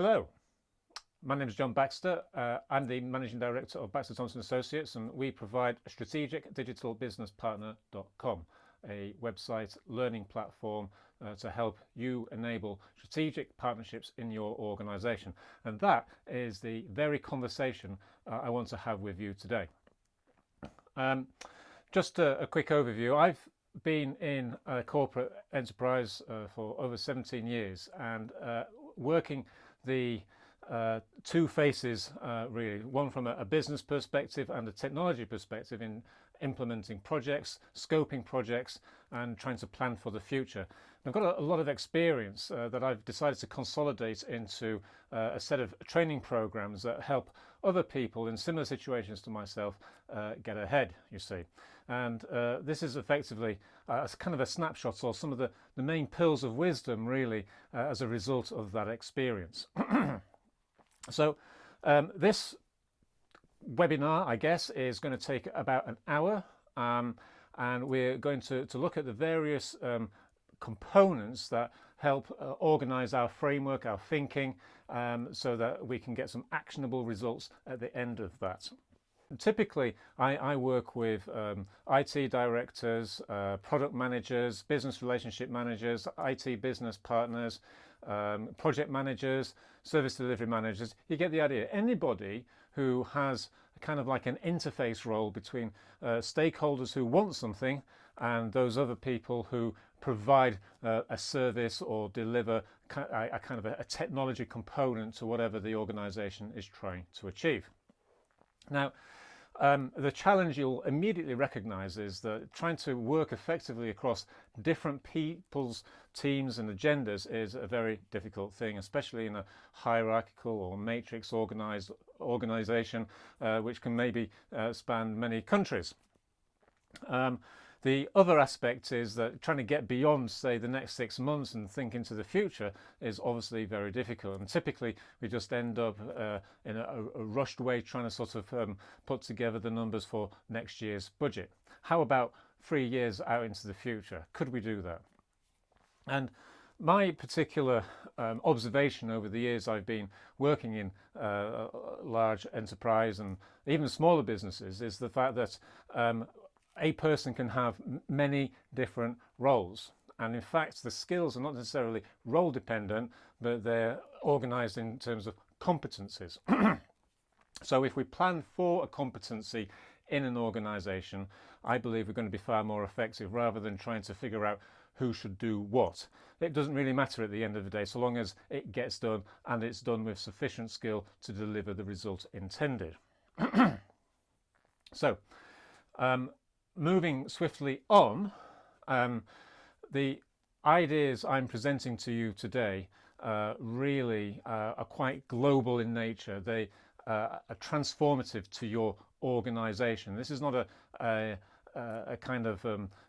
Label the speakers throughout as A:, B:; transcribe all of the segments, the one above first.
A: Hello, my name is John Baxter. I'm the Managing Director of Baxter Thompson Associates, and we provide strategicdigitalbusinesspartner.com, a website learning platform to help you enable strategic partnerships in your organization. And that is the very conversation I want to have with you today. Just a quick overview. I've been in a corporate enterprise for over 17 years and working the two faces really, one from a business perspective and a technology perspective in implementing projects, scoping projects and trying to plan for the future. I've got a lot of experience that I've decided to consolidate into a set of training programs that help other people in similar situations to myself get ahead, you see. And this is effectively kind of a snapshot or some of the main pearls of wisdom really as a result of that experience. So this webinar, I guess, is going to take about an hour, and we're going to look at the various components that help organize our framework, our thinking, so that we can get some actionable results at the end of that. Typically, I work with IT directors, product managers, business relationship managers, IT business partners, project managers, service delivery managers. You get the idea. Anybody who has kind of like an interface role between stakeholders who want something and those other people who provide a service or deliver a kind of a technology component to whatever the organization is trying to achieve. Now, the challenge you'll immediately recognize is that trying to work effectively across different people's teams and agendas is a very difficult thing, especially in a hierarchical or matrix organization, which can maybe span many countries. The other aspect is that trying to get beyond, say, the next 6 months and think into the future is obviously very difficult. And typically, we just end up in a rushed way trying to sort of put together the numbers for next year's budget. How about 3 years out into the future? Could we do that? And my particular observation over the years I've been working in large enterprise and even smaller businesses is the fact that a person can have many different roles, and in fact the skills are not necessarily role dependent, but they're organized in terms of competencies. So if we plan for a competency in an organization, I believe we're going to be far more effective rather than trying to figure out who should do what. It doesn't really matter at the end of the day, so long as it gets done and it's done with sufficient skill to deliver the result intended. So moving swiftly on, the ideas I'm presenting to you today really are quite global in nature. They are transformative to your organization. This is not a kind of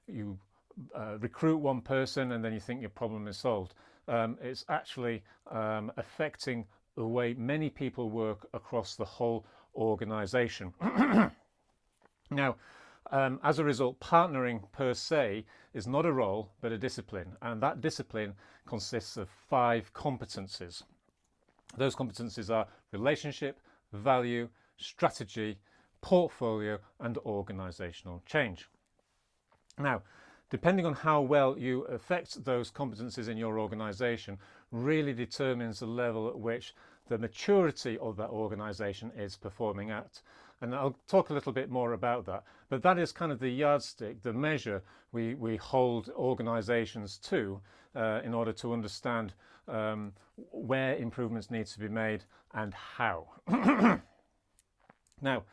A: you recruit one person and then you think your problem is solved. It's actually affecting the way many people work across the whole organization. Now, as a result, partnering per se is not a role but a discipline, and that discipline consists of 5 competencies. Those competencies are relationship, value, strategy, portfolio and organizational change. Now, depending on how well you affect those competencies in your organization really determines the level at which the maturity of that organization is performing at. And I'll talk a little bit more about that, but that is kind of the yardstick, the measure we hold organizations to in order to understand where improvements need to be made and how. Now,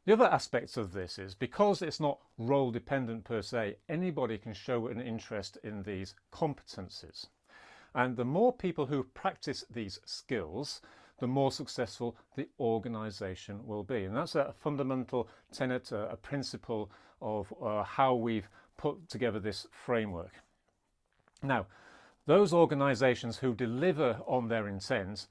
A: the other aspect of this is because it's not role dependent per se, anybody can show an interest in these competencies. And the more people who practice these skills, the more successful the organization will be. And that's a fundamental tenet, a principle of how we've put together this framework. Now, those organizations who deliver on their intent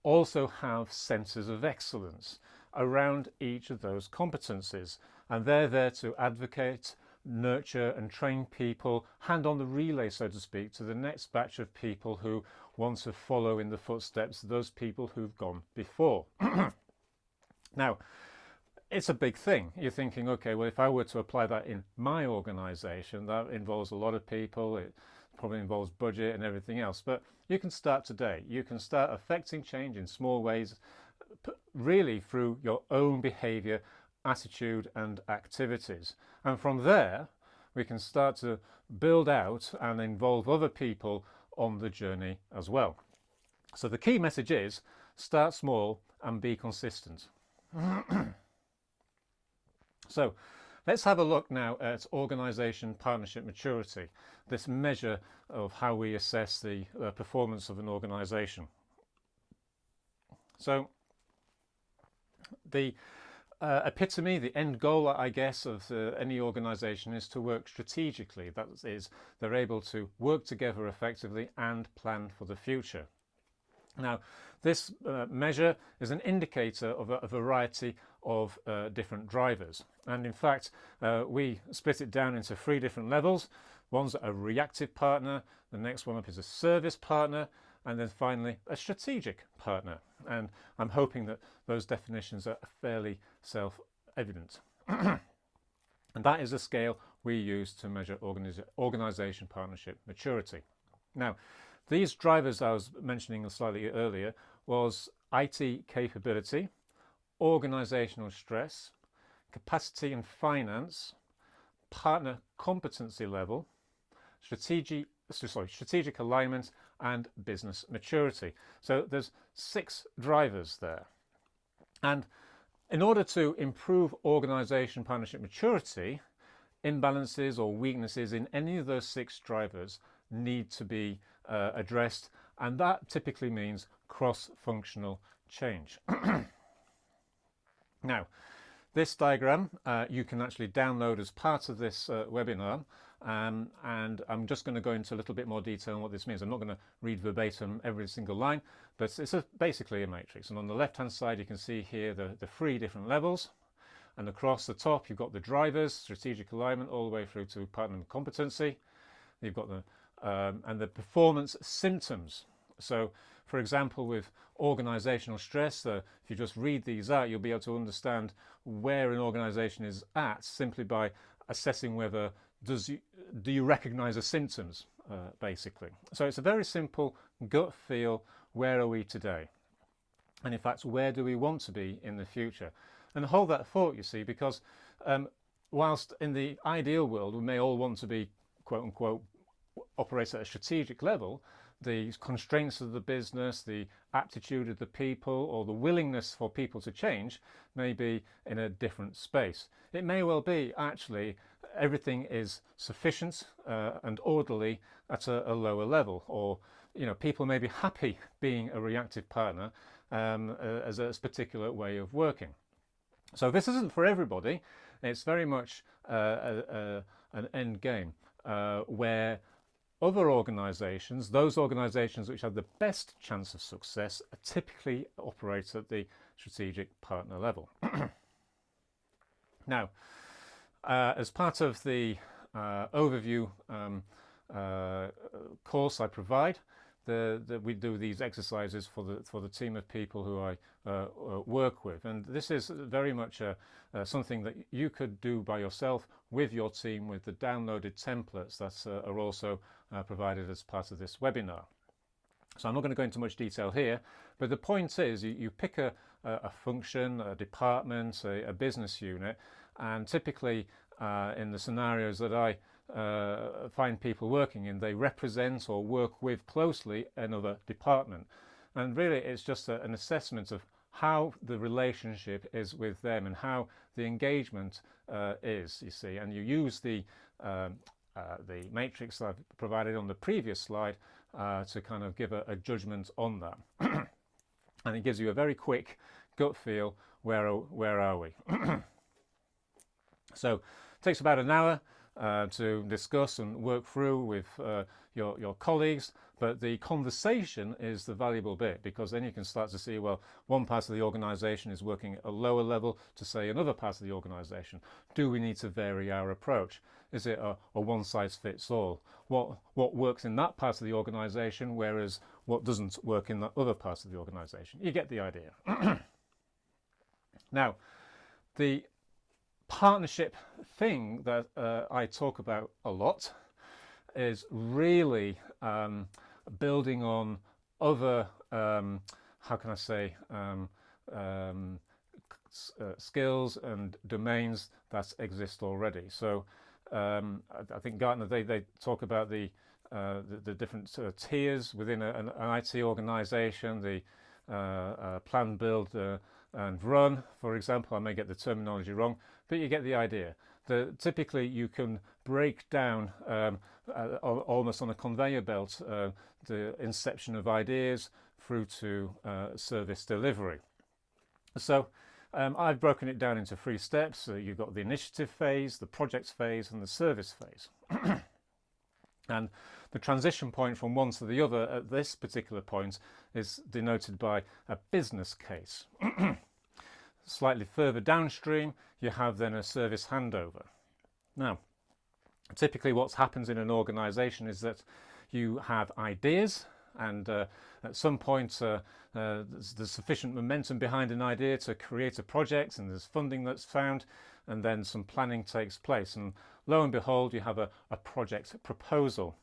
A: also have centers of excellence around each of those competencies, and they're there to advocate, nurture and train people, hand on the relay, so to speak, to the next batch of people who want to follow in the footsteps of those people who've gone before. Now, it's a big thing. You're thinking, okay, well, if I were to apply that in my organization, that involves a lot of people. It probably involves budget and everything else. But you can start today. You can start affecting change in small ways, really through your own behavior, attitude, and activities. And from there, we can start to build out and involve other people on the journey as well. So the key message is start small and be consistent. So let's have a look now at organisation partnership maturity, this measure of how we assess the performance of an organisation. So the epitome, the end goal, I guess, of any organisation is to work strategically. That is, they're able to work together effectively and plan for the future. Now, this measure is an indicator of a variety of different drivers. And in fact, we split it down into 3 different levels. One's a reactive partner, the next one up is a service partner, and then finally a strategic partner. And I'm hoping that those definitions are fairly self-evident. And that is a scale we use to measure organisation partnership maturity. Now, these drivers I was mentioning slightly earlier was IT capability, organisational stress, capacity and finance, partner competency level, strategic alignment, and business maturity. So there's 6 drivers there. And in order to improve organisation partnership maturity, imbalances or weaknesses in any of those 6 drivers need to be addressed, and that typically means cross-functional change. Now, this diagram you can actually download as part of this webinar, and I'm just going to go into a little bit more detail on what this means. I'm not going to read verbatim every single line, but it's basically a matrix. And on the left-hand side, you can see here the 3 different levels. And across the top, you've got the drivers, strategic alignment, all the way through to partner competency. You've got and the performance symptoms. So, for example, with organisational stress, if you just read these out, you'll be able to understand where an organisation is at simply by assessing whether do you recognise the symptoms, basically. So it's a very simple gut feel, where are we today? And in fact, where do we want to be in the future? And hold that thought, you see, because whilst in the ideal world we may all want to be, quote unquote, operate at a strategic level, the constraints of the business, the aptitude of the people, or the willingness for people to change may be in a different space. It may well be actually everything is sufficient and orderly at a lower level, or people may be happy being a reactive partner as a particular way of working. So this isn't for everybody. It's very much an end game where other organisations, those organisations which have the best chance of success, typically operate at the strategic partner level. Now, as part of the overview course I provide, we do these exercises for the team of people who I work with, and this is very much something that you could do by yourself with your team with the downloaded templates that are also provided as part of this webinar. So I'm not going to go into much detail here, but the point is you pick a function, a department, a business unit, and typically in the scenarios that I find people working in, they represent or work with closely another department. And really it's just an assessment of how the relationship is with them and how the engagement is, you see. And you use the matrix that I've provided on the previous slide to kind of give a judgment on that. And it gives you a very quick gut feel, where are we? So it takes about an hour to discuss and work through with your colleagues, but the conversation is the valuable bit, because then you can start to see, well, one part of the organisation is working at a lower level to, say, another part of the organisation. Do we need to vary our approach? Is it a one-size-fits-all? What works in that part of the organisation, whereas what doesn't work in that other part of the organisation? You get the idea. Now, the partnership thing that I talk about a lot is really building on other, how can I say, skills and domains that exist already. So I think Gartner, they talk about the different tiers within an IT organization, the plan, build, and run, for example. I may get the terminology wrong, but you get the idea. Typically, you can break down almost on a conveyor belt the inception of ideas through to service delivery. So I've broken it down into 3 steps. You've got the initiative phase, the project phase, and the service phase. And the transition point from one to the other at this particular point is denoted by a business case. Slightly further downstream, you have then a service handover. Now, typically what happens in an organisation is that you have ideas, and at some point there's sufficient momentum behind an idea to create a project, and there's funding that's found, and then some planning takes place, and lo and behold, you have a project proposal.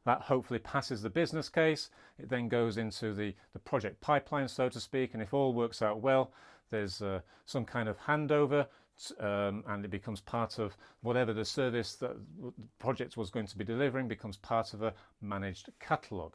A: That hopefully passes the business case. It then goes into the project pipeline, so to speak, and if all works out well, there's some kind of handover, and it becomes part of whatever the service that the project was going to be delivering, becomes part of a managed catalogue.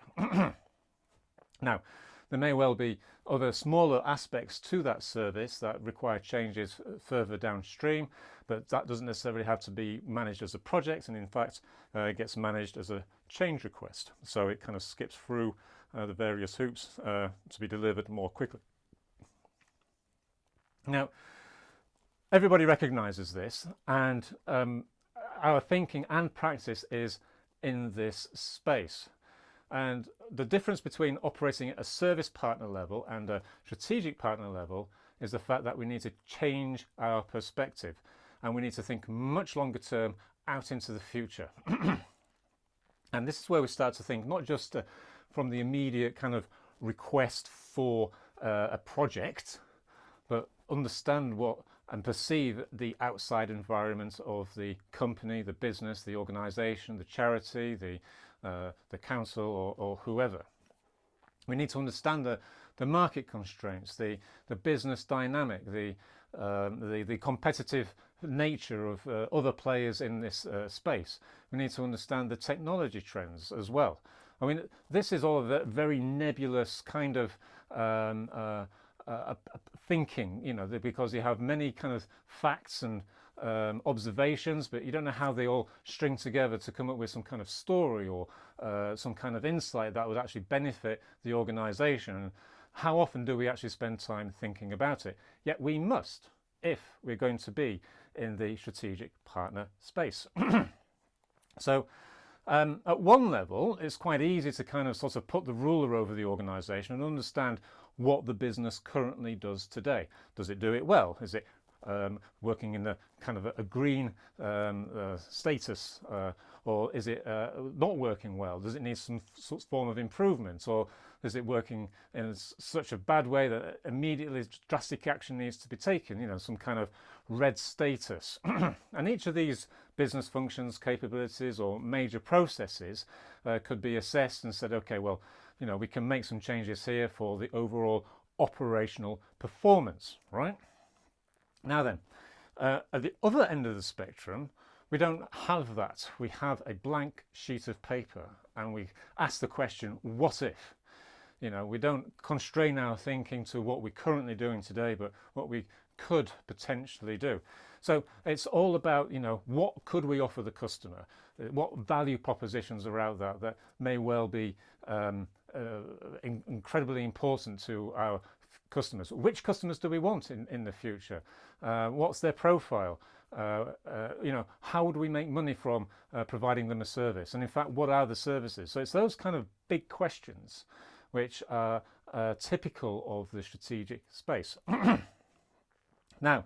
A: Now, there may well be other smaller aspects to that service that require changes further downstream, but that doesn't necessarily have to be managed as a project, and in fact it gets managed as a change request. So it kind of skips through the various hoops to be delivered more quickly. Now, everybody recognises this, and our thinking and practice is in this space. And the difference between operating at a service partner level and a strategic partner level is the fact that we need to change our perspective, and we need to think much longer term out into the future. And this is where we start to think not just from the immediate kind of request for a project, but understand what and perceive the outside environment of the company, the business, the organisation, the charity, the council, or whoever. We need to understand the market constraints, the business dynamic, the competitive nature of other players in this space. We need to understand the technology trends as well. I mean, this is all a very nebulous kind of thinking, you know, because you have many kind of facts and observations, but you don't know how they all string together to come up with some kind of story or some kind of insight that would actually benefit the organisation. How often do we actually spend time thinking about it? Yet we must, if we're going to be in the strategic partner space. So at one level, it's quite easy to kind of sort of put the ruler over the organisation and understand what the business currently does today. Does it do it well? Is it working in a kind of a green status, or is it not working well? Does it need some form of improvement, or is it working in such a bad way that immediately drastic action needs to be taken? You know, some kind of red status. And each of these business functions, capabilities, or major processes could be assessed and said, okay, well, you know, we can make some changes here for the overall operational performance, right? Now then, at the other end of the spectrum, we don't have that. We have a blank sheet of paper, and we ask the question, what if? You know, we don't constrain our thinking to what we're currently doing today, but what we could potentially do. So it's all about, you know, what could we offer the customer? What value propositions are out there that may well be incredibly important to our customers? Which customers do we want in the future? What's their profile? how would we make money from providing them a service? And in fact, what are the services? So it's those kind of big questions which are typical of the strategic space. Now,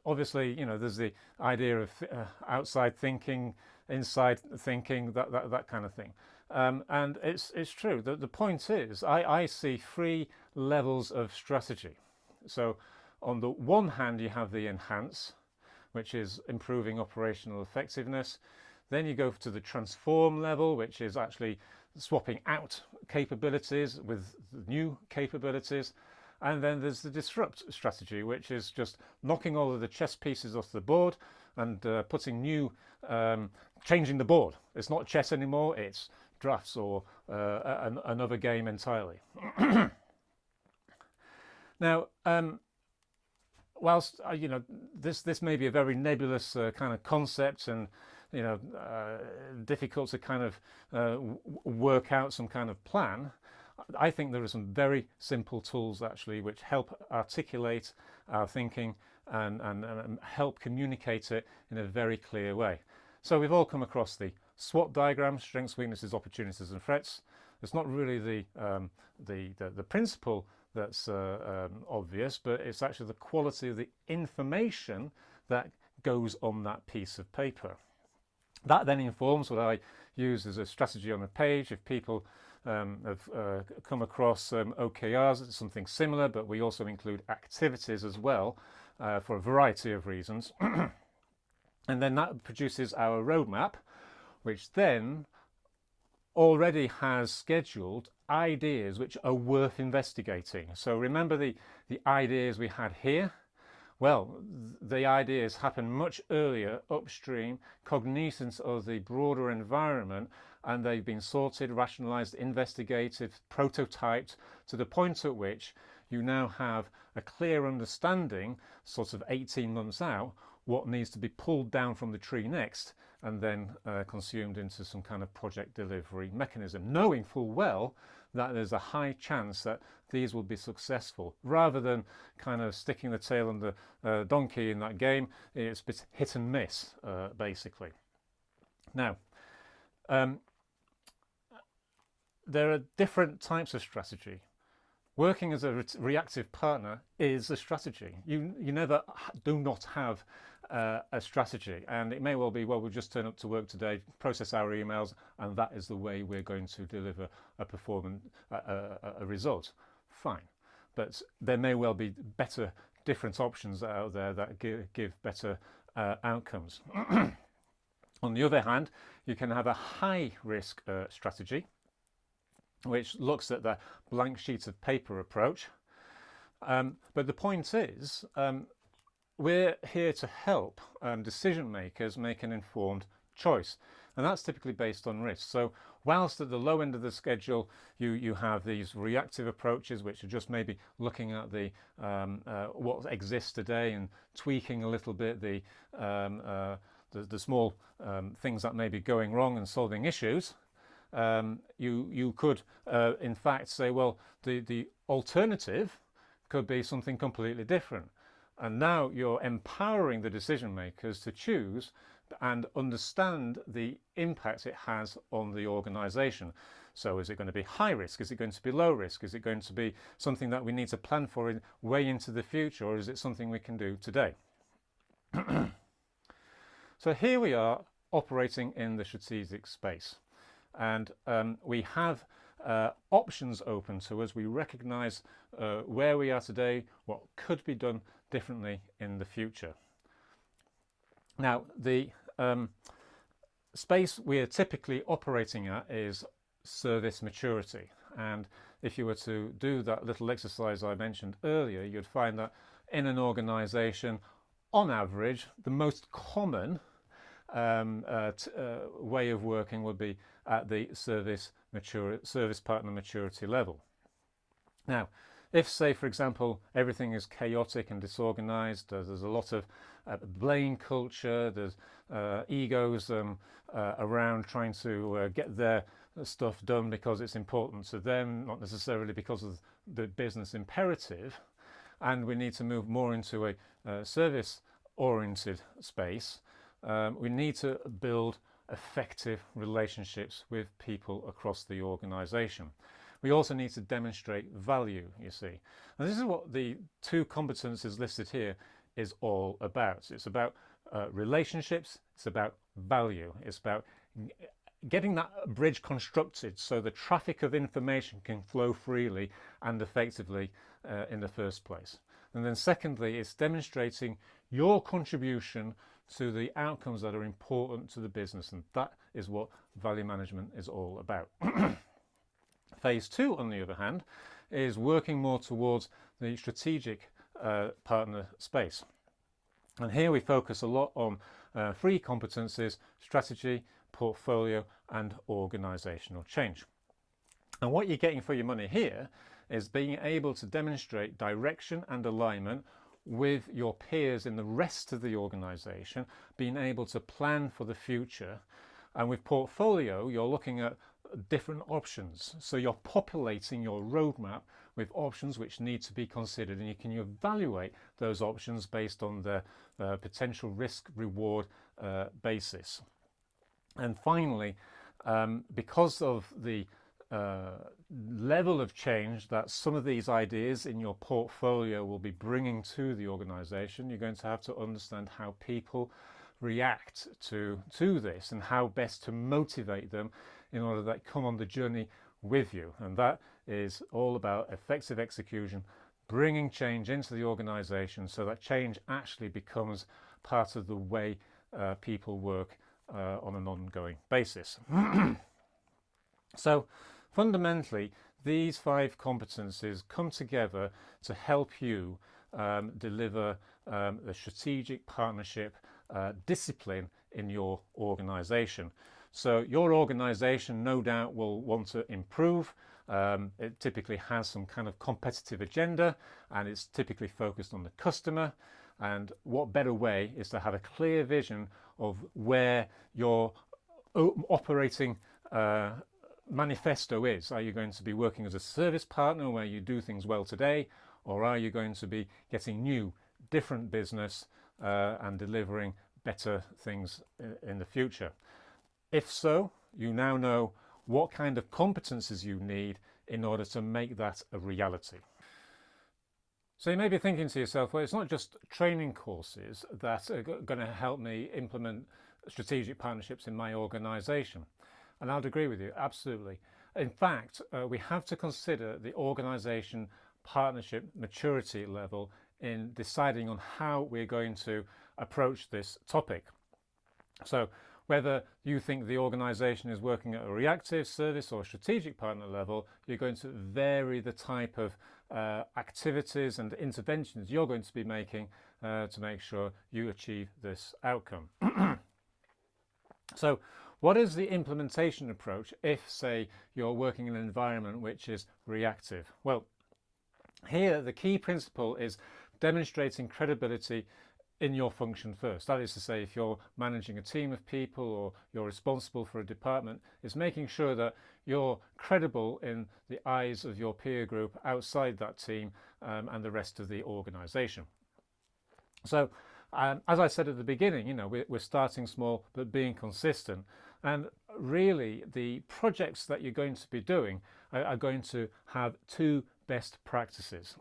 A: obviously, there's the idea of outside thinking, inside thinking, that kind of thing. And it's true. The point is, I see 3 levels of strategy. So on the one hand, you have the enhance, which is improving operational effectiveness. Then you go to the transform level, which is actually swapping out capabilities with new capabilities. And then there's the disrupt strategy, which is just knocking all of the chess pieces off the board and putting new, changing the board. It's not chess anymore, it's drafts or another game entirely. Now, whilst this may be a very nebulous kind of concept and difficult to kind of work out some kind of plan, I think there are some very simple tools actually which help articulate our thinking and help communicate it in a very clear way. So we've all come across the SWOT diagram: strengths, weaknesses, opportunities and threats. It's not really the principle that's obvious, but it's actually the quality of the information that goes on that piece of paper. That then informs what I use as a strategy on a page. If people have come across OKRs, it's something similar, but we also include activities as well for a variety of reasons. And then that produces our roadmap, which then already has scheduled ideas which are worth investigating. So remember the ideas we had here? Well, the ideas happen much earlier upstream, cognizant of the broader environment, and they've been sorted, rationalized, investigated, prototyped to the point at which you now have a clear understanding, sort of 18 months out, what needs to be pulled down from the tree next and then consumed into some kind of project delivery mechanism, knowing full well that there's a high chance that these will be successful. Rather than kind of sticking the tail on the donkey in that game, it's hit and miss, basically. Now, there are different types of strategy. Working as a reactive partner is a strategy. You never do not have a strategy, and it may well be, well, we'll just turn up to work today, process our emails, and that is the way we're going to deliver a result. Fine, but there may well be better, different options out there that give better outcomes. On the other hand, you can have a high risk strategy, which looks at the blank sheet of paper approach. But the point is, we're here to help decision makers make an informed choice, and that's typically based on risk. So whilst at the low end of the schedule you have these reactive approaches, which are just maybe looking at the what exists today and tweaking a little bit the small things that may be going wrong and solving issues, you could in fact say, well, the alternative could be something completely different. And now you're empowering the decision makers to choose and understand the impact it has on the organization. So is it going to be high risk? Is it going to be low risk? Is it going to be something that we need to plan for way into the future, or is it something we can do today? So here we are operating in the strategic space, and we have options open to us. We recognize where we are today, what could be done differently in the future. Now, the space we are typically operating at is service maturity, and if you were to do that little exercise I mentioned earlier, you'd find that in an organization, on average, the most common way of working would be at the service partner maturity level. Now, if, say, for example, everything is chaotic and disorganized, there's a lot of blame culture, there's egos around trying to get their stuff done because it's important to them, not necessarily because of the business imperative, and we need to move more into a service-oriented space, we need to build effective relationships with people across the organisation. We also need to demonstrate value, you see. And this is what the 2 competences listed here is all about. It's about relationships, it's about value, it's about getting that bridge constructed so the traffic of information can flow freely and effectively in the first place. And then secondly, it's demonstrating your contribution to the outcomes that are important to the business, and that is what value management is all about. Phase 2, on the other hand, is working more towards the strategic partner space. And here we focus a lot on 3 competencies: strategy, portfolio, and organisational change. And what you're getting for your money here is being able to demonstrate direction and alignment with your peers in the rest of the organisation, being able to plan for the future. And with portfolio, you're looking at different options. So you're populating your roadmap with options which need to be considered, and you can evaluate those options based on the potential risk-reward basis. And finally, because of the level of change that some of these ideas in your portfolio will be bringing to the organisation, you're going to have to understand how people react to this and how best to motivate them in order that they come on the journey with you. And that is all about effective execution, bringing change into the organisation so that change actually becomes part of the way people work on an ongoing basis. So fundamentally, these 5 competencies come together to help you deliver the strategic partnership discipline in your organisation. So your organisation no doubt will want to improve. It typically has some kind of competitive agenda, and it's typically focused on the customer. And what better way is to have a clear vision of where your operating manifesto is. Are you going to be working as a service partner where you do things well today, or are you going to be getting new, different business and delivering better things in the future? If so, you now know what kind of competencies you need in order to make that a reality. So you may be thinking to yourself, well, it's not just training courses that are going to help me implement strategic partnerships in my organisation. And I'd agree with you, absolutely. In fact, we have to consider the organisation partnership maturity level in deciding on how we're going to approach this topic. So whether you think the organisation is working at a reactive, service or strategic partner level, you're going to vary the type of activities and interventions you're going to be making to make sure you achieve this outcome. So what is the implementation approach if, say, you're working in an environment which is reactive? Well, here the key principle is demonstrating credibility in your function first. That is to say, if you're managing a team of people or you're responsible for a department, it's making sure that you're credible in the eyes of your peer group outside that team and the rest of the organisation. So as I said at the beginning, we're starting small but being consistent, and really the projects that you're going to be doing are going to have 2 best practices.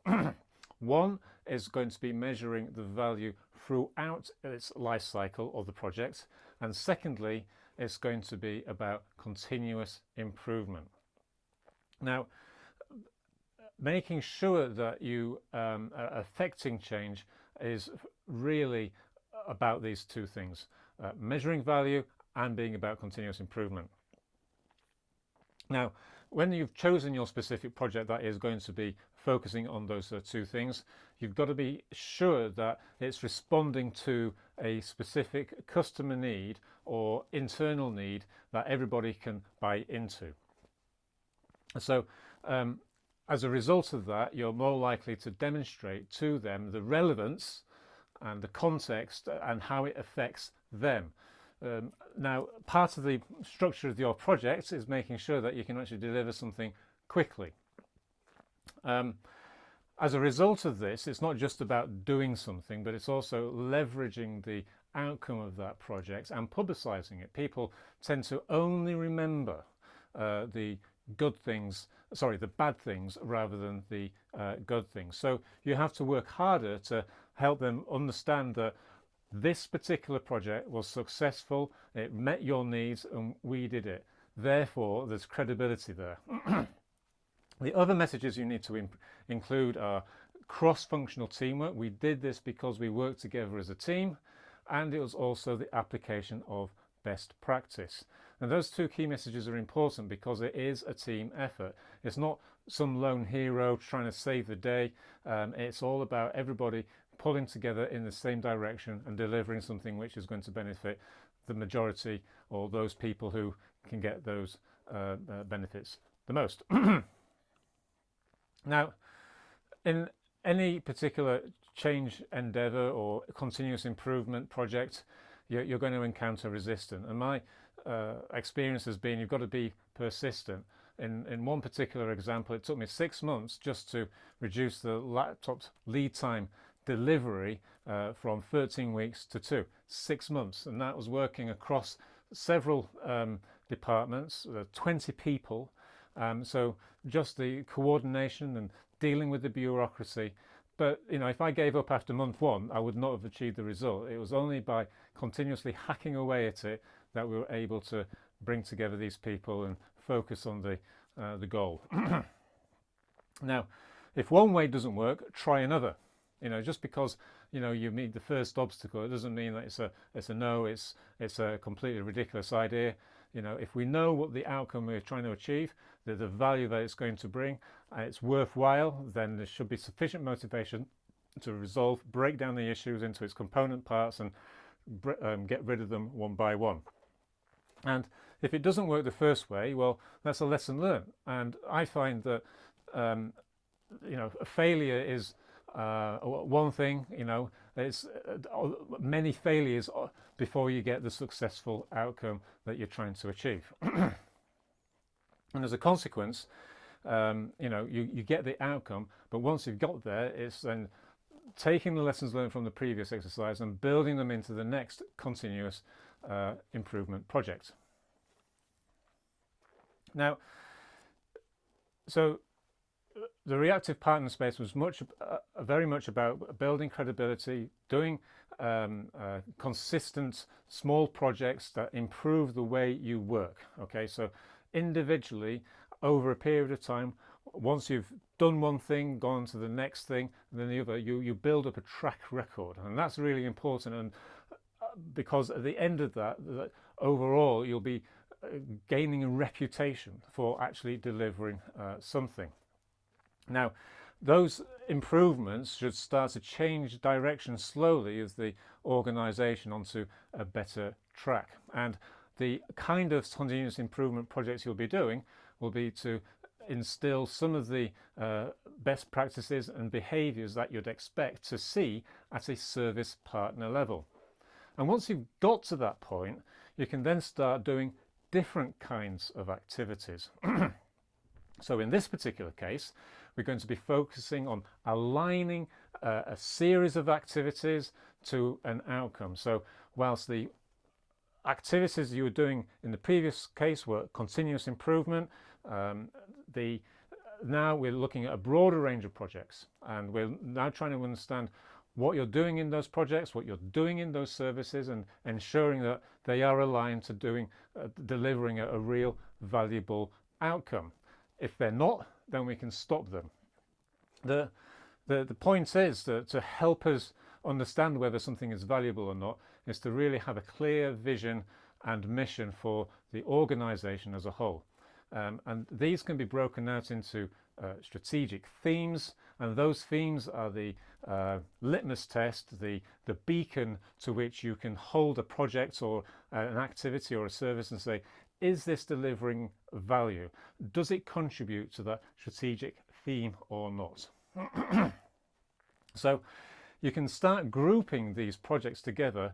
A: One is going to be measuring the value throughout its life cycle of the project, and secondly, it's going to be about continuous improvement. Now, making sure that you are affecting change is really about these 2 things, measuring value and being about continuous improvement. Now, when you've chosen your specific project that is going to be focusing on those 2 things, you've got to be sure that it's responding to a specific customer need or internal need that everybody can buy into. So as a result of that, you're more likely to demonstrate to them the relevance and the context and how it affects them. Now, part of the structure of your project is making sure that you can actually deliver something quickly. As a result of this, it's not just about doing something, but it's also leveraging the outcome of that project and publicizing it. People tend to only remember the good things, sorry, the bad things rather than the good things. So you have to work harder to help them understand that this particular project was successful, it met your needs, and we did it. Therefore, there's credibility there. The other messages you need to include are cross-functional teamwork. We did this because we worked together as a team, and it was also the application of best practice. And those two key messages are important because it is a team effort. It's not some lone hero trying to save the day. It's all about everybody pulling together in the same direction and delivering something which is going to benefit the majority or those people who can get those benefits the most. Now, in any particular change endeavour or continuous improvement project, you're going to encounter resistance. And my experience has been you've got to be persistent. In one particular example, it took me 6 months just to reduce the laptop's lead time delivery from 13 weeks to 2. 6 months, and that was working across several departments, 20 people. So just the coordination and dealing with the bureaucracy. But if I gave up after month 1, I would not have achieved the result. It was only by continuously hacking away at it that we were able to bring together these people and focus on the goal. Now, if one way doesn't work, try another. Just because you meet the first obstacle, it doesn't mean that it's a no. It's a completely ridiculous idea. If we know what the outcome we're trying to achieve, the value that it's going to bring, it's worthwhile, then there should be sufficient motivation to break down the issues into its component parts and get rid of them one by one. And if it doesn't work the first way, well, that's a lesson learned. And I find that a failure is one thing. It's many failures before you get the successful outcome that you're trying to achieve. And as a consequence, you get the outcome, but once you've got there, it's then taking the lessons learned from the previous exercise and building them into the next continuous improvement project. Now, so the reactive partner space was very much about building credibility, doing consistent small projects that improve the way you work. Okay, so individually, over a period of time, once you've done one thing, gone to the next thing, and then the other, you build up a track record, and that's really important. And because at the end of that overall, you'll be gaining a reputation for actually delivering something. Now, those improvements should start to change direction slowly as the organisation onto a better track. And the kind of continuous improvement projects you'll be doing will be to instill some of the best practices and behaviours that you'd expect to see at a service partner level. And once you've got to that point, you can then start doing different kinds of activities. So in this particular case, we're going to be focusing on aligning a series of activities to an outcome. So whilst the activities you were doing in the previous case were continuous improvement, now we're looking at a broader range of projects, and we're now trying to understand what you're doing in those projects, what you're doing in those services, and ensuring that they are aligned to delivering a real valuable outcome. If they're not, then we can stop them. The point is that to help us understand whether something is valuable or not is to really have a clear vision and mission for the organisation as a whole. And these can be broken out into strategic themes, and those themes are the litmus test, the beacon to which you can hold a project or an activity or a service and say, is this delivering value? Does it contribute to that strategic theme or not? So you can start grouping these projects together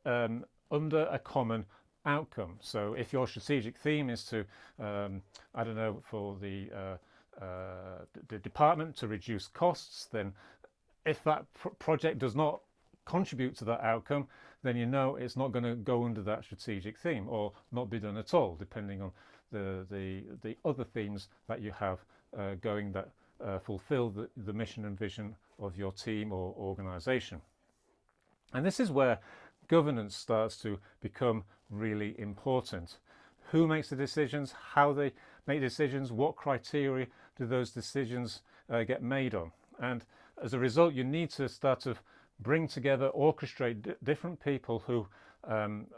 A: under a common outcome. So if your strategic theme is to, I don't know, for the the department to reduce costs, then if that project does not contribute to that outcome, then you know it's not going to go under that strategic theme or not be done at all, depending on the other themes that you have going that fulfill the mission and vision of your team or organization. And this is where governance starts to become really important. Who makes the decisions, how they make decisions, what criteria do those decisions get made on? And as a result, you need to start to bring together, orchestrate different people who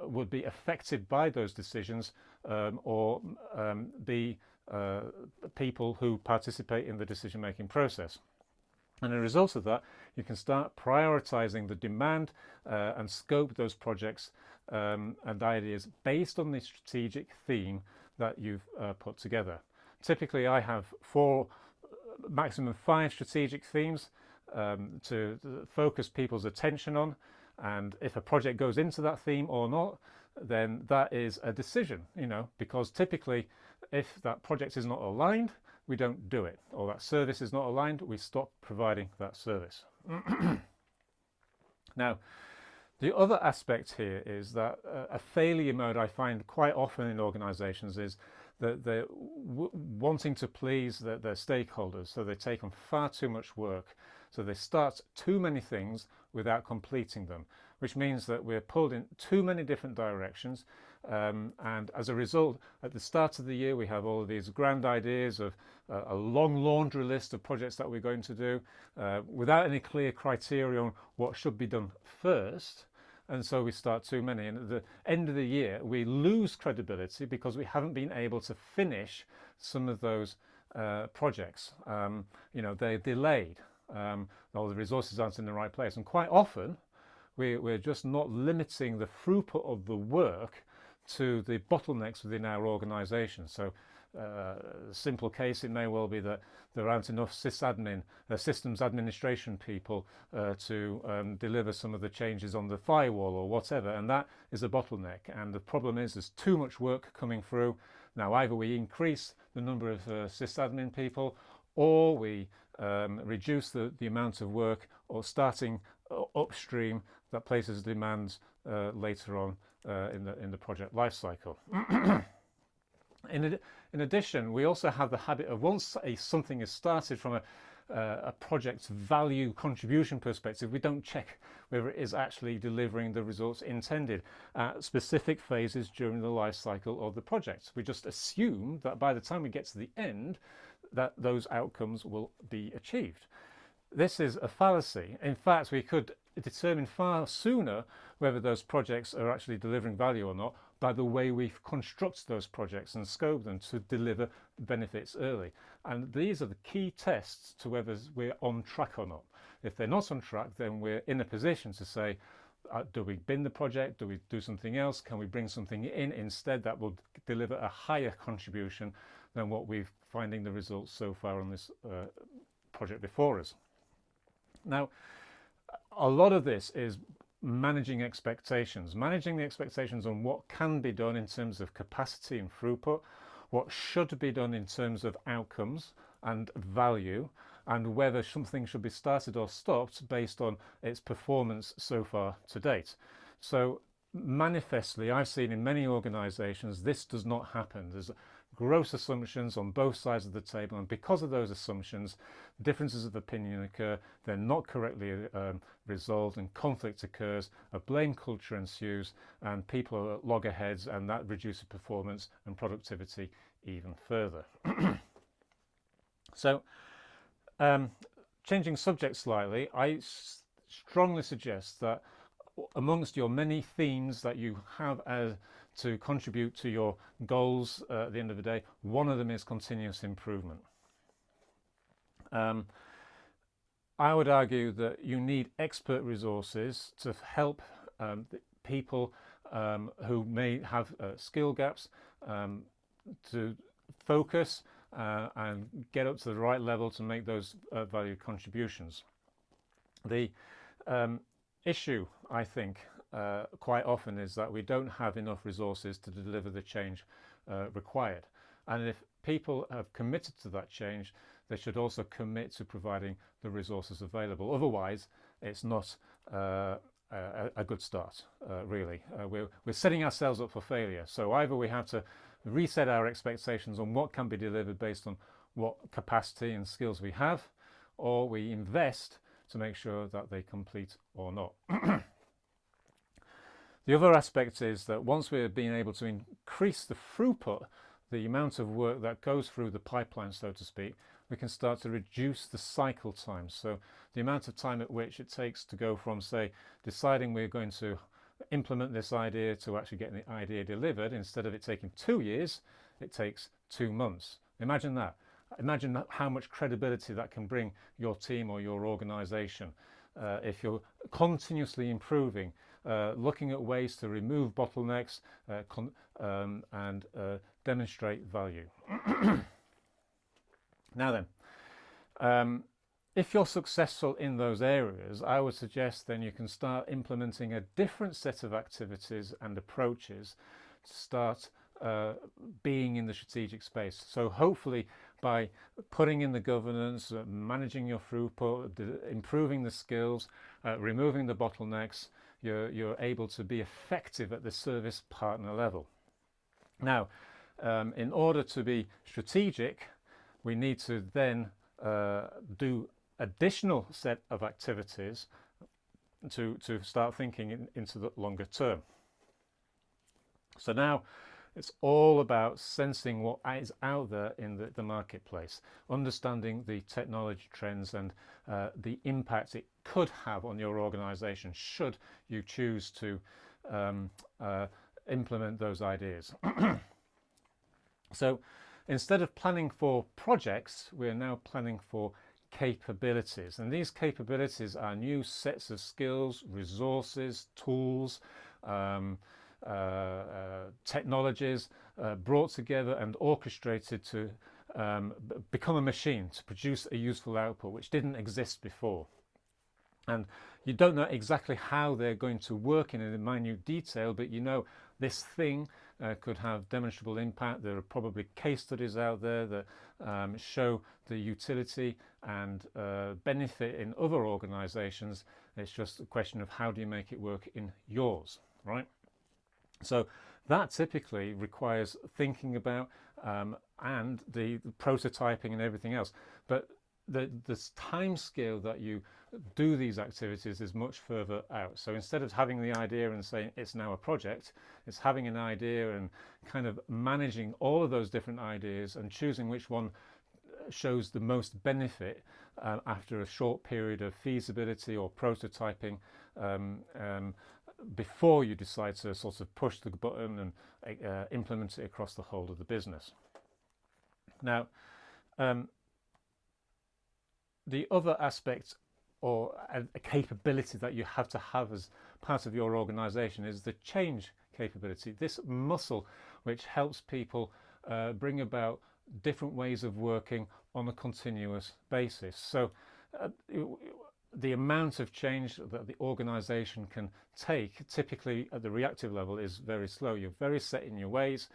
A: would be affected by those decisions or be people who participate in the decision-making process. And as a result of that, you can start prioritizing the demand and scope those projects and ideas based on the strategic theme that you've put together. Typically, I have 4, maximum 5 strategic themes to focus people's attention on, and if a project goes into that theme or not, then that is a decision, because typically if that project is not aligned, we don't do it, or that service is not aligned, we stop providing that service. Now, the other aspect here is that a failure mode I find quite often in organizations is that they're wanting to please their stakeholders, so they take on far too much work. So they start too many things without completing them, which means that we're pulled in too many different directions. And as a result, at the start of the year, we have all of these grand ideas of a long laundry list of projects that we're going to do without any clear criteria on what should be done first. And so we start too many. And at the end of the year, we lose credibility because we haven't been able to finish some of those projects. They're delayed. Or the resources aren't in the right place, and quite often we're just not limiting the throughput of the work to the bottlenecks within our organization. So a simple case, it may well be that there aren't enough systems administration people to deliver some of the changes on the firewall or whatever, and that is a bottleneck. And the problem is there's too much work coming through. Now either we increase the number of sysadmin people, or we reduce the amount of work, or starting upstream that places demands later on in the project life cycle. In addition, we also have the habit of once something is started from a project's value contribution perspective, we don't check whether it is actually delivering the results intended at specific phases during the life cycle of the project. We just assume that by the time we get to the end, that those outcomes will be achieved. This is a fallacy. In fact, we could determine far sooner whether those projects are actually delivering value or not by the way we construct those projects and scope them to deliver benefits early. And these are the key tests to whether we're on track or not. If they're not on track, then we're in a position to say, do we bin the project? Do we do something else? Can we bring something in instead that will deliver a higher contribution than what we're finding the results so far on this project before us? Now, a lot of this is managing the expectations on what can be done in terms of capacity and throughput, what should be done in terms of outcomes and value, and whether something should be started or stopped based on its performance so far to date. So manifestly, I've seen in many organizations this does not happen. There's gross assumptions on both sides of the table, and because of those assumptions, differences of opinion occur, they're not correctly resolved, and conflict occurs, a blame culture ensues, and people are at loggerheads, and that reduces performance and productivity even further. So changing subject slightly, I strongly suggest that amongst your many themes that you have to contribute to your goals at the end of the day, one of them is continuous improvement. I would argue that you need expert resources to help people who may have skill gaps to focus and get up to the right level to make those value contributions. The issue, I think, quite often is that we don't have enough resources to deliver the change required. And if people have committed to that change, they should also commit to providing the resources available. Otherwise, it's not a good start, really. We're setting ourselves up for failure. So either we have to reset our expectations on what can be delivered based on what capacity and skills we have, or we invest to make sure that they complete or not. The other aspect is that once we're being able to increase the throughput, the amount of work that goes through the pipeline, so to speak, we can start to reduce the cycle time. So the amount of time at which it takes to go from, say, deciding we're going to implement this idea to actually getting the idea delivered, instead of it taking 2 years, it takes 2 months. Imagine that. Imagine how much credibility that can bring your team or your organization. If you're continuously improving, looking at ways to remove bottlenecks and demonstrate value. Now then, if you're successful in those areas, I would suggest then you can start implementing a different set of activities and approaches to start being in the strategic space. So hopefully by putting in the governance, managing your throughput, improving the skills, removing the bottlenecks, you're able to be effective at the service partner level. Now, in order to be strategic, we need to then do additional set of activities to start thinking into the longer term. So now it's all about sensing what is out there in the marketplace, understanding the technology trends and the impact it could have on your organization should you choose to implement those ideas. So instead of planning for projects, we're now planning for capabilities, and these capabilities are new sets of skills, resources, tools, technologies brought together and orchestrated to become a machine, to produce a useful output which didn't exist before. And you don't know exactly how they're going to work in a minute detail, but you know this thing could have demonstrable impact. There are probably case studies out there that show the utility and benefit in other organizations. It's just a question of how do you make it work in yours, right? So that typically requires thinking about and the prototyping and everything else. But the time scale that you do these activities is much further out. So instead of having the idea and saying it's now a project, it's having an idea and kind of managing all of those different ideas and choosing which one shows the most benefit after a short period of feasibility or prototyping before you decide to sort of push the button and implement it across the whole of the business. Now, the other aspect or a capability that you have to have as part of your organization is the change capability, this muscle which helps people bring about different ways of working on a continuous basis. So the amount of change that the organization can take, typically at the reactive level, is very slow. You're very set in your ways.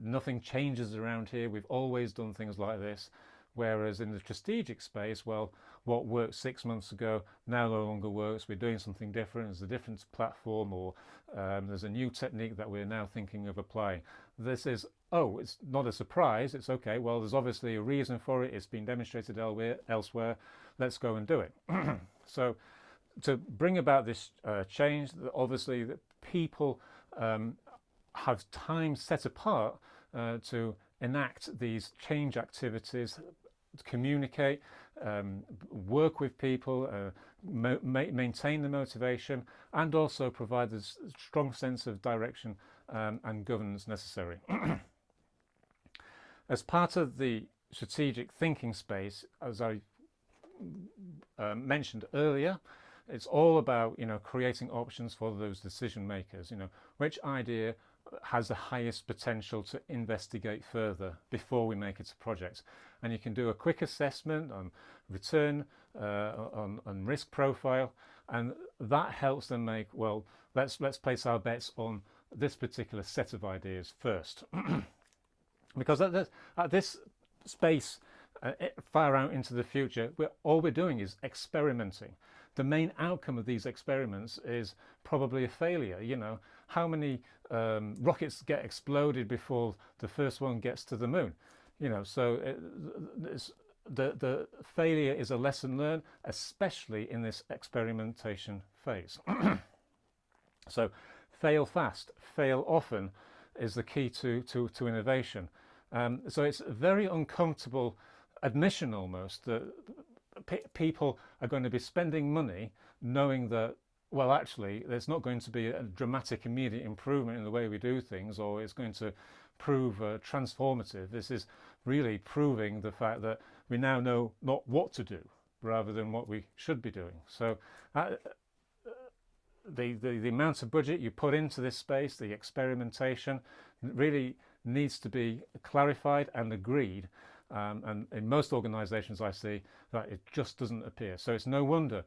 A: Nothing changes around here. We've always done things like this. Whereas in the strategic space, well, what worked 6 months ago now no longer works. We're doing something different. There's a different platform, or there's a new technique that we're now thinking of applying. This is, oh, it's not a surprise. It's okay. Well, there's obviously a reason for it. It's been demonstrated elsewhere. Let's go and do it. So to bring about this change, obviously the people have time set apart to enact these change activities, communicate, work with people, maintain the motivation, and also provide the strong sense of direction and governance necessary. As part of the strategic thinking space, as I mentioned earlier, it's all about creating options for those decision makers. Which idea has the highest potential to investigate further before we make it a project, and you can do a quick assessment on return, on risk profile, and that helps them make, well, let's place our bets on this particular set of ideas first. Because at this space far out into the future, all we're doing is experimenting. The main outcome of these experiments is probably a failure. You know, how many rockets get exploded before the first one gets to the moon? You know, so the failure is a lesson learned, especially in this experimentation phase. So fail fast, fail often is the key to innovation. So it's a very uncomfortable admission almost that people are going to be spending money knowing that, well, actually there's not going to be a dramatic immediate improvement in the way we do things, or it's going to prove transformative. This is really proving the fact that we now know not what to do rather than what we should be doing. So the amount of budget you put into this space, the experimentation, really needs to be clarified and agreed. And in most organisations I see that it just doesn't appear. So it's no wonder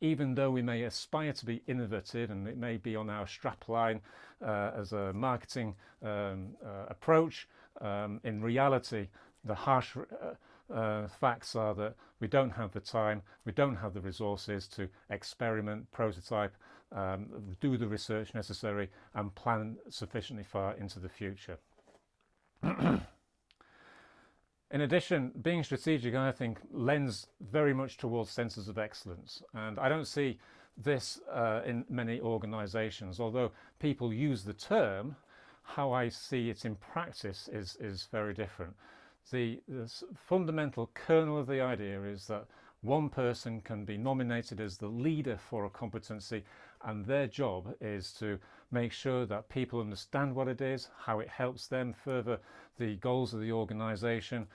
A: even though we may aspire to be innovative and it may be on our strapline as a marketing approach, in reality the harsh facts are that we don't have the time, we don't have the resources to experiment, prototype, do the research necessary and plan sufficiently far into the future. In addition, being strategic, I think, lends very much towards centres of excellence. And I don't see this in many organisations. Although people use the term, how I see it in practice is very different. The fundamental kernel of the idea is that one person can be nominated as the leader for a competency, and their job is to make sure that people understand what it is, how it helps them further the goals of the organisation,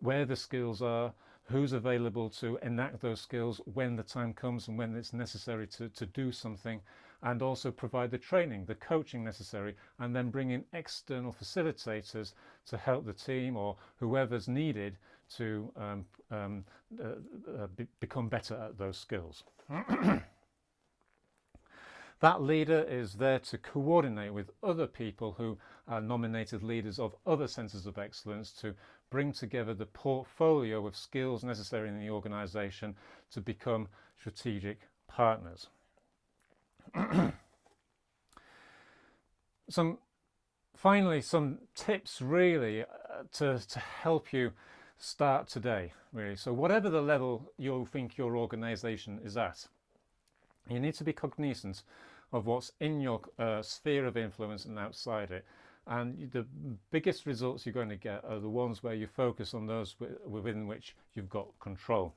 A: where the skills are, who's available to enact those skills when the time comes and when it's necessary to do something, and also provide the training, the coaching necessary, and then bring in external facilitators to help the team or whoever's needed to become better at those skills. That leader is there to coordinate with other people who are nominated leaders of other centres of excellence to bring together the portfolio of skills necessary in the organisation to become strategic partners. Finally, some tips really to help you start today, really. So whatever the level you think your organisation is at, you need to be cognizant of what's in your sphere of influence and outside it. And the biggest results you're going to get are the ones where you focus on those within which you've got control.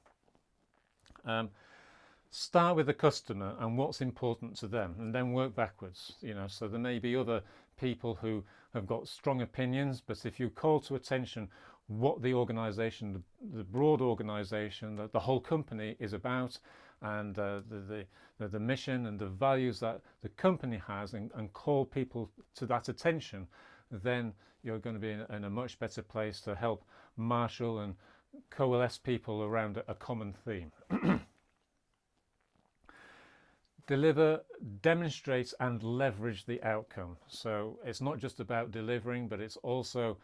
A: Start with the customer and what's important to them, and then work backwards. You know, so there may be other people who have got strong opinions, but if you call to attention what the organisation, the broad organisation, the whole company is about, and the mission and the values that the company has, and call people to that attention, then you're going to be in a much better place to help marshal and coalesce people around a common theme. Deliver, demonstrate and leverage the outcome. So it's not just about delivering, but it's also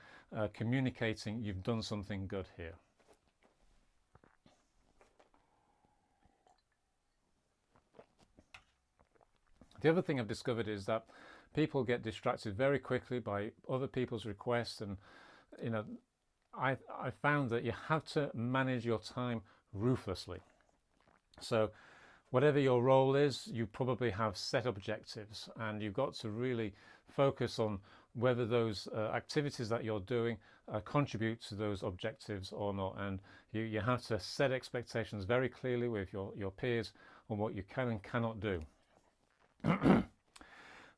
A: communicating you've done something good here. The other thing I've discovered is that people get distracted very quickly by other people's requests, and you know, I found that you have to manage your time ruthlessly. So whatever your role is, you probably have set objectives, and you've got to really focus on whether those activities that you're doing contribute to those objectives or not. And you have to set expectations very clearly with your peers on what you can and cannot do.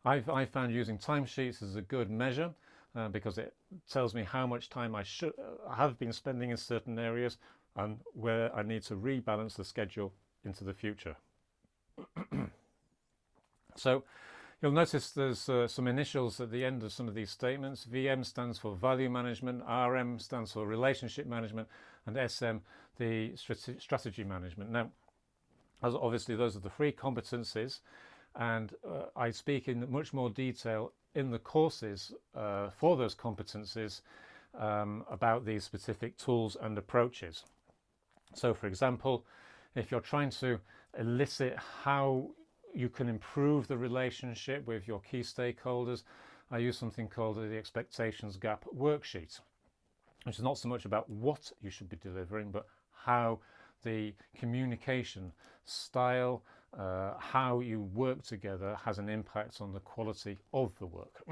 A: I found using timesheets as a good measure because it tells me how much time I have been spending in certain areas and where I need to rebalance the schedule into the future. So you'll notice there's some initials at the end of some of these statements. VM stands for value management, RM stands for relationship management, and SM the strategy management. Now, obviously those are the 3 competencies, and I speak in much more detail in the courses for those competencies about these specific tools and approaches. So for example, if you're trying to elicit how you can improve the relationship with your key stakeholders, I use something called the expectations gap worksheet, which is not so much about what you should be delivering, but how the communication style, how you work together has an impact on the quality of the work.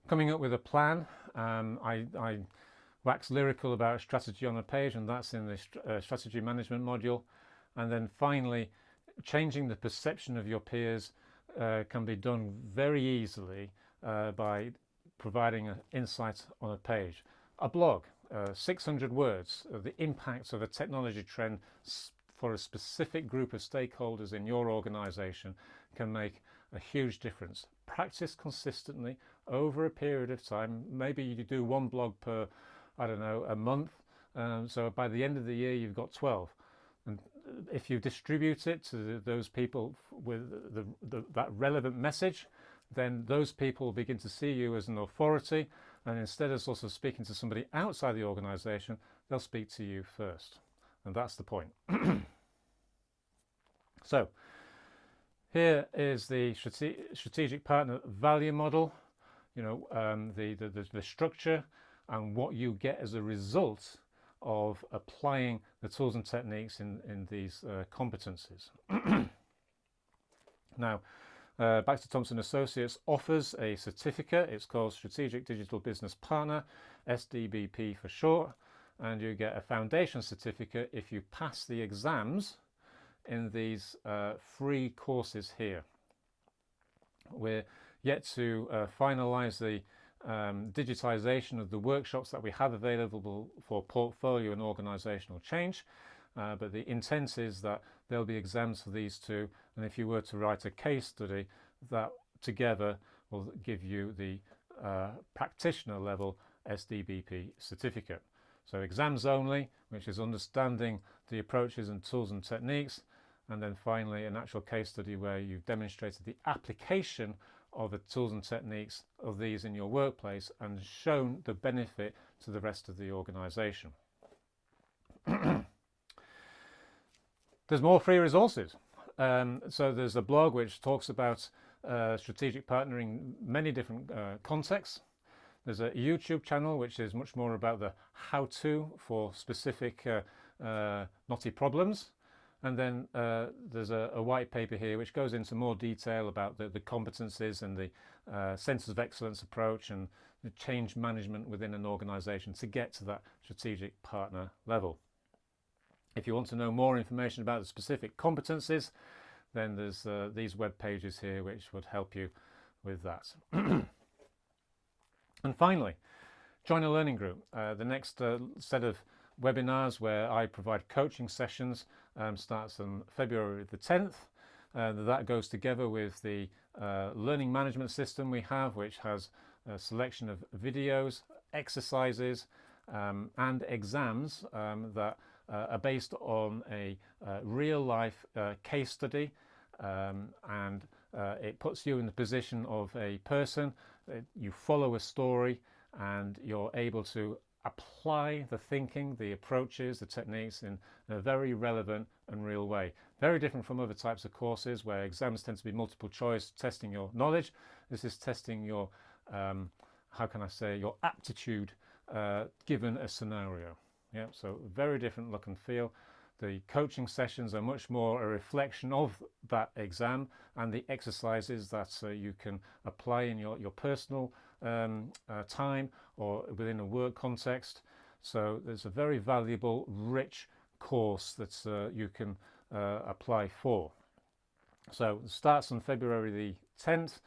A: Coming up with a plan, I wax lyrical about strategy on a page, and that's in the strategy management module. And then finally, changing the perception of your peers can be done very easily by providing an insight on a page. A blog, 600 words, the impact of a technology trend for a specific group of stakeholders in your organization can make a huge difference. Practice consistently over a period of time. Maybe you do one blog per, I don't know, a month. So by the end of the year, you've got 12. And if you distribute it to those people with that relevant message, then those people will begin to see you as an authority. And instead of sort of speaking to somebody outside the organization, they'll speak to you first. And that's the point. So here is the strategic partner value model, you know, the structure and what you get as a result of applying the tools and techniques in these competencies. Now, Baxter Thompson Associates offers a certificate. It's called Strategic Digital Business Partner, SDBP for short, and you get a foundation certificate if you pass the exams in these free courses here. We're yet to finalize the digitization of the workshops that we have available for portfolio and organizational change, but the intent is that there'll be exams for these two, and if you were to write a case study, that together will give you the practitioner level SDBP certificate. So exams only, which is understanding the approaches and tools and techniques, and then finally an actual case study where you've demonstrated the application of the tools and techniques of these in your workplace and shown the benefit to the rest of the organization. There's more free resources. So there's a blog which talks about strategic partnering in many different contexts. There's a YouTube channel which is much more about the how-to for specific knotty problems. And then there's a white paper here which goes into more detail about the competencies and the centers of excellence approach and the change management within an organization to get to that strategic partner level. If you want to know more information about the specific competencies, then there's these web pages here which would help you with that. And finally, join a learning group. The next set of webinars where I provide coaching sessions starts on February the 10th. That goes together with the learning management system we have, which has a selection of videos, exercises and exams that are based on a real life case study, and it puts you in the position of a person. You follow a story and you're able to apply the thinking, the approaches, the techniques in a very relevant and real way. Very different from other types of courses where exams tend to be multiple choice, testing your knowledge. This is testing your, how can I say, your aptitude given a scenario. Yeah, so very different look and feel. The coaching sessions are much more a reflection of that exam and the exercises that you can apply in your personal time or within a work context. So there's a very valuable, rich course that you can apply for. So it starts on February the 10th.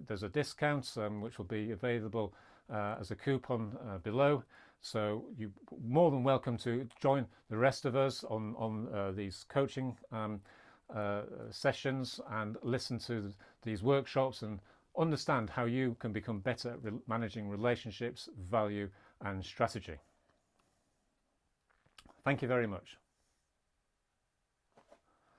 A: There's a discount which will be available as a coupon below. So you're more than welcome to join the rest of us on these coaching sessions and listen to these workshops and understand how you can become better at managing relationships, value and strategy. Thank you very much.